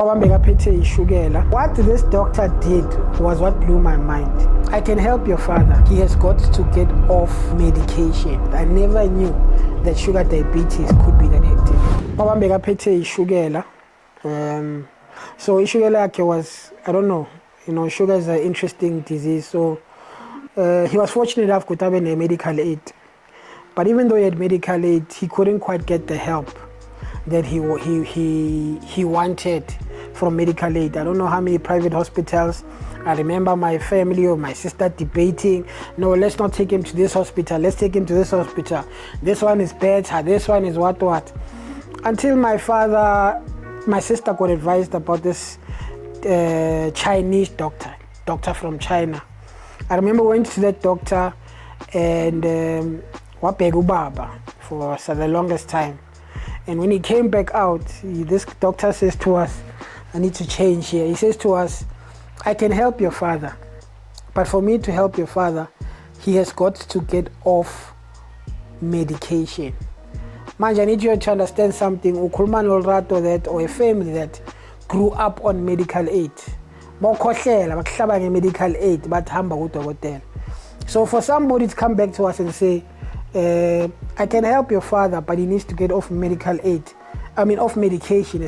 What this doctor did was what blew my mind. I can help your father. He has got to get off medication. I never knew that sugar diabetes could be that hectic. So ishukela was, I don't know, sugar is an interesting disease. So he was fortunate enough to have a medical aid. But even though he had medical aid, he couldn't quite get the help that he wanted from medical aid. I don't know how many private hospitals. I remember my family or my sister debating, no, let's not take him to this hospital, let's take him to this hospital. This one is better, this one is what. Until my sister got advised about this Chinese doctor from China. I remember going to that doctor and Wapegubaba for the longest time. And when he came back out, this doctor says to us, I need to change here. He says to us, I can help your father, but for me to help your father, he has got to get off medication. Manje, I need you to understand something. Ukhuluma nolrato that, or a family that grew up on medical aid. Bokhohlela bakuhlaba nge-medical aid bahamba kudokotela. So for somebody to come back to us and say, I can help your father, but he needs to get off medical aid, off medication.